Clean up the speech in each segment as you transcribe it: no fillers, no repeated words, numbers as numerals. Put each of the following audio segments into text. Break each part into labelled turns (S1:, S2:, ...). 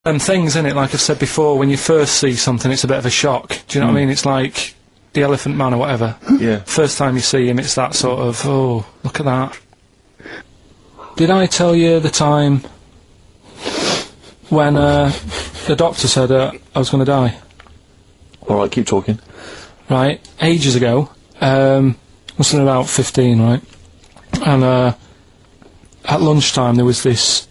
S1: them things, innit? Like I've said before, when you first see something, it's a bit of a shock. Do you know what I mean? It's like the Elephant Man or whatever.
S2: Yeah.
S1: First time you see him, it's that sort of, oh, look at that. Did I tell you the time when the doctor said I was going to die?
S2: Alright, keep talking.
S1: Right, ages ago, must have been about 15, right? And at lunchtime there was this...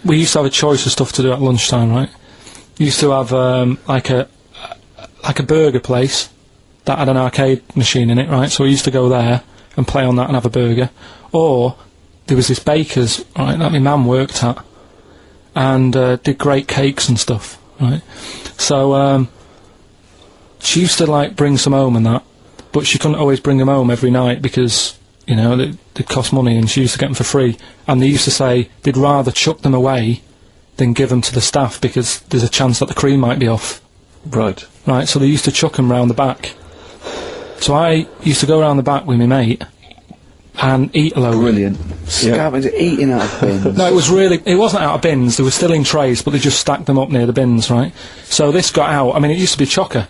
S1: We used to have a choice of stuff to do at lunchtime, right? We used to have like a burger place that had an arcade machine in it, right? So we used to go there and play on that and have a burger. Or there was this baker's, right, that my mum worked at, and did great cakes and stuff, right? So she used to like bring some home and that, but she couldn't always bring them home every night because, you know, they cost money, and she used to get them for free. And they used to say they'd rather chuck them away than give them to the staff because there's a chance that the cream might be off.
S2: Right.
S1: Right, so they used to chuck them round the back. So I used to go round the back with my mate and eat a load.
S3: Brilliant. Scavenging, eating out of bins.
S1: No, it wasn't out of bins, they were still in trays, but they just stacked them up near the bins, right? So this got out, I mean, it used to be chocker.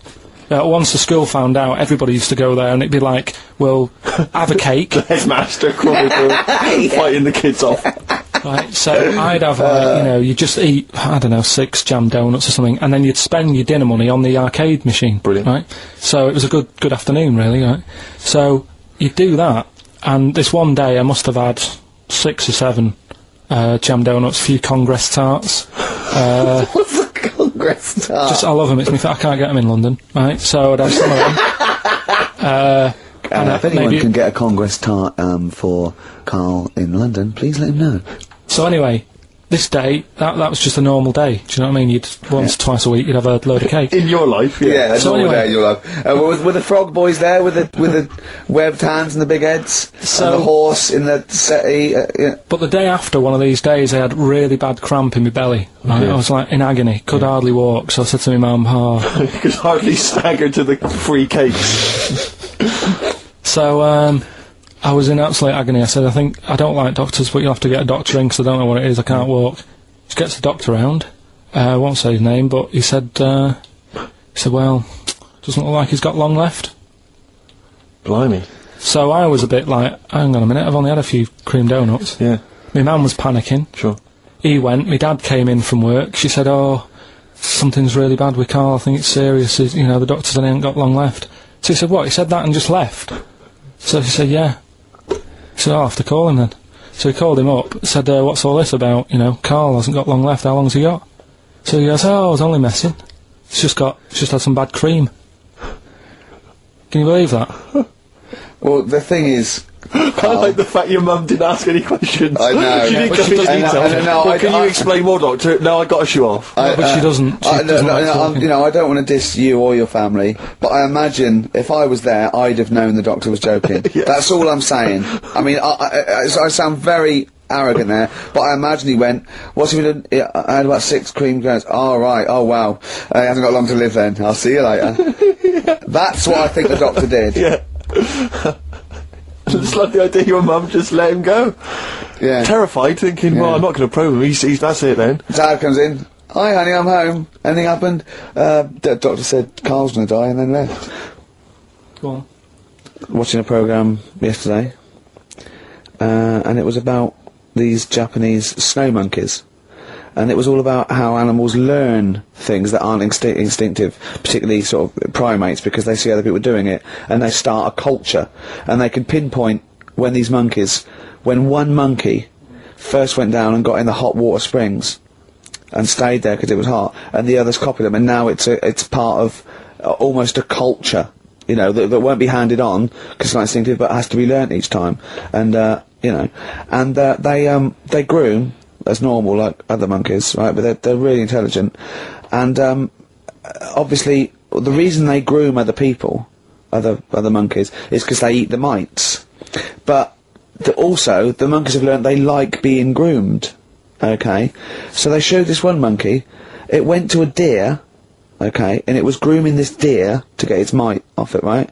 S1: Once the school found out, everybody used to go there, and it'd be like, well, have a cake.
S2: Headmaster crawling through, fighting the kids off.
S1: Right, so I'd have, you know, you'd just eat, I don't know, 6 jam donuts or something, and then you'd spend your dinner money on the arcade machine.
S2: Brilliant.
S1: Right? So it was a good afternoon, really, right? So you'd do that, and this one day I must have had 6 or 7 jam donuts, a few Congress tarts.
S3: What's a Congress tart?
S1: I love them, I can't get them in London, right? So I'd have some of them.
S3: And if anyone can get a Congress tart for Karl in London, please let him know.
S1: So anyway, this day, that was just a normal day. Do you know what I mean? You'd once, twice a week, you'd have a load of cake.
S2: In your life,
S3: Yeah,
S1: So
S3: normal
S1: anyway-
S3: day in your life. Were the frog boys there with the webbed hands and the big heads?
S1: So-
S3: and the horse in the settee? Yeah.
S1: But the day after one of these days, I had really bad cramp in my belly. Right?
S2: Yeah.
S1: I was like in agony, could hardly walk. So I said to my mum, oh.
S2: You could hardly stagger to the free cakes.
S1: So I was in absolute agony. I said, I don't like doctors, but you'll have to get a doctor in because I don't know what it is. I can't walk. Just gets the doctor round. I won't say his name, but he said, well, doesn't look like he's got long left.
S2: Blimey.
S1: So I was a bit like, hang on a minute, I've only had a few cream donuts.
S2: Yeah.
S1: My mum was panicking.
S2: Sure.
S1: He went, my dad came in from work, she said, oh, something's really bad with Karl, I think it's serious, you know, the doctor said he ain't got long left. So he said, what, he said that and just left? So she said, yeah. He said, I'll have to call him then. So he called him up, said, what's all this about, you know, Karl hasn't got long left, how long's he got? So he goes, oh, I was only messing. It's just had some bad cream. Can you believe that?
S3: Well, the thing is...
S2: I like the fact your mum didn't ask any questions.
S3: I know.
S2: She didn't
S1: but
S2: go
S1: she
S2: into
S1: doesn't-
S2: detail. Well, can you explain more, Doctor? No, I got a shoe off.
S1: But she doesn't. She doesn't like talking.
S3: you know, I don't want to diss you or your family, but I imagine if I was there, I'd have known the doctor was joking.
S2: Yes.
S3: That's all I'm saying. I mean, I sound very arrogant there, but I imagine he went, what's he been doing? I had about 6 cream cones. Oh, right. Oh, wow. He hasn't got long to live then. I'll see you later. That's what I think the doctor did.
S2: Yeah. Just like the idea your mum just let him go.
S3: Yeah.
S2: Terrified, thinking, well, I'm not going to probe him. He's that's it then.
S3: Dad comes in. Hi, honey, I'm home. Anything happened? The doctor said Karl's going to die and then left.
S1: Go on.
S3: Watching a programme yesterday, and it was about these Japanese snow monkeys. And it was all about how animals learn things that aren't instinctive, particularly sort of primates, because they see other people doing it, and they start a culture. And they can pinpoint when one monkey first went down and got in the hot water springs and stayed there because it was hot, and the others copied them, and now it's part of almost a culture, you know, that won't be handed on because it's not instinctive, but has to be learnt each time. And you know, and they groom as normal like other monkeys, right? But they're really intelligent, and obviously the reason they groom other people, other monkeys, is because they eat the mites. But also the monkeys have learnt they like being groomed. Okay, so they showed this one monkey. It went to a deer, okay, and it was grooming this deer to get its mite off it, right?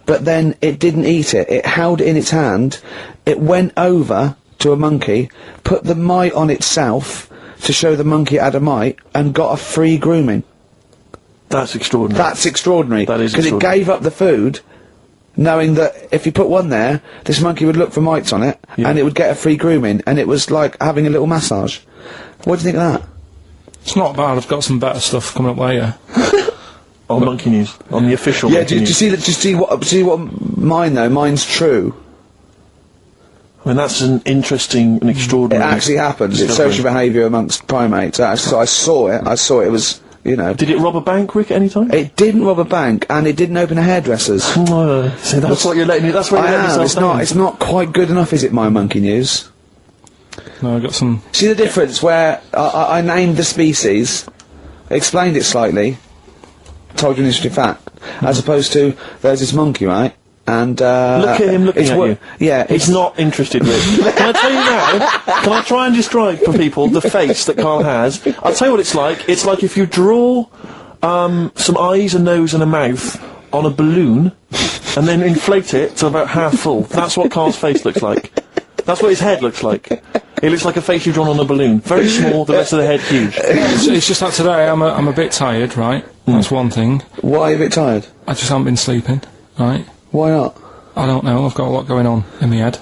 S3: But then it didn't eat it. It held it in its hand. It went over to a monkey, put the mite on itself, to show the monkey it had a mite and got a free grooming.
S2: That's extraordinary.
S3: That's extraordinary.
S2: That is
S3: because it
S2: extraordinary.
S3: gave up the food, knowing that if you put one there, this monkey would look for mites on it, and it would get a free grooming, and it was like having a little massage. What do you think of that?
S1: It's not bad. I've got some better stuff coming up later.
S2: On Monkey News, on the official.
S3: Yeah,
S2: Monkey
S3: do you
S2: News.
S3: see what mine though? Mine's true.
S2: I mean, that's an interesting and
S3: It
S2: extraordinary.
S3: actually happened. It's
S2: discovery.
S3: social behaviour amongst primates. So I saw it. I saw it was, you know.
S2: Did it rob a bank, Rick, at any time?
S3: It didn't rob a bank, and it didn't open a hairdresser's.
S2: No. See, that's what you're letting. That's what you're letting yourself
S3: It's
S2: down.
S3: not. It's not quite good enough, is it? My Monkey News.
S1: No, I got some.
S3: See the difference where I named the species, explained it slightly, told you an interesting fact, as opposed to there's this monkey, right? And
S2: Look at him looking
S3: it's
S2: at you.
S3: Yeah,
S2: He's not interested, Rick. Can I tell you now? Can I try and describe for people the face that Karl has? I'll tell you what it's like. It's like if you draw some eyes, a nose, and a mouth on a balloon, and then inflate it to about half full. That's what Karl's face looks like. That's what his head looks like. It looks like a face you've drawn on a balloon. Very small, the rest of the head huge.
S1: It's just that today I'm a bit tired, right? That's one thing.
S3: Why are you a bit tired?
S1: I just haven't been sleeping, right?
S3: Why not?
S1: I don't know. I've got a lot going on in my head.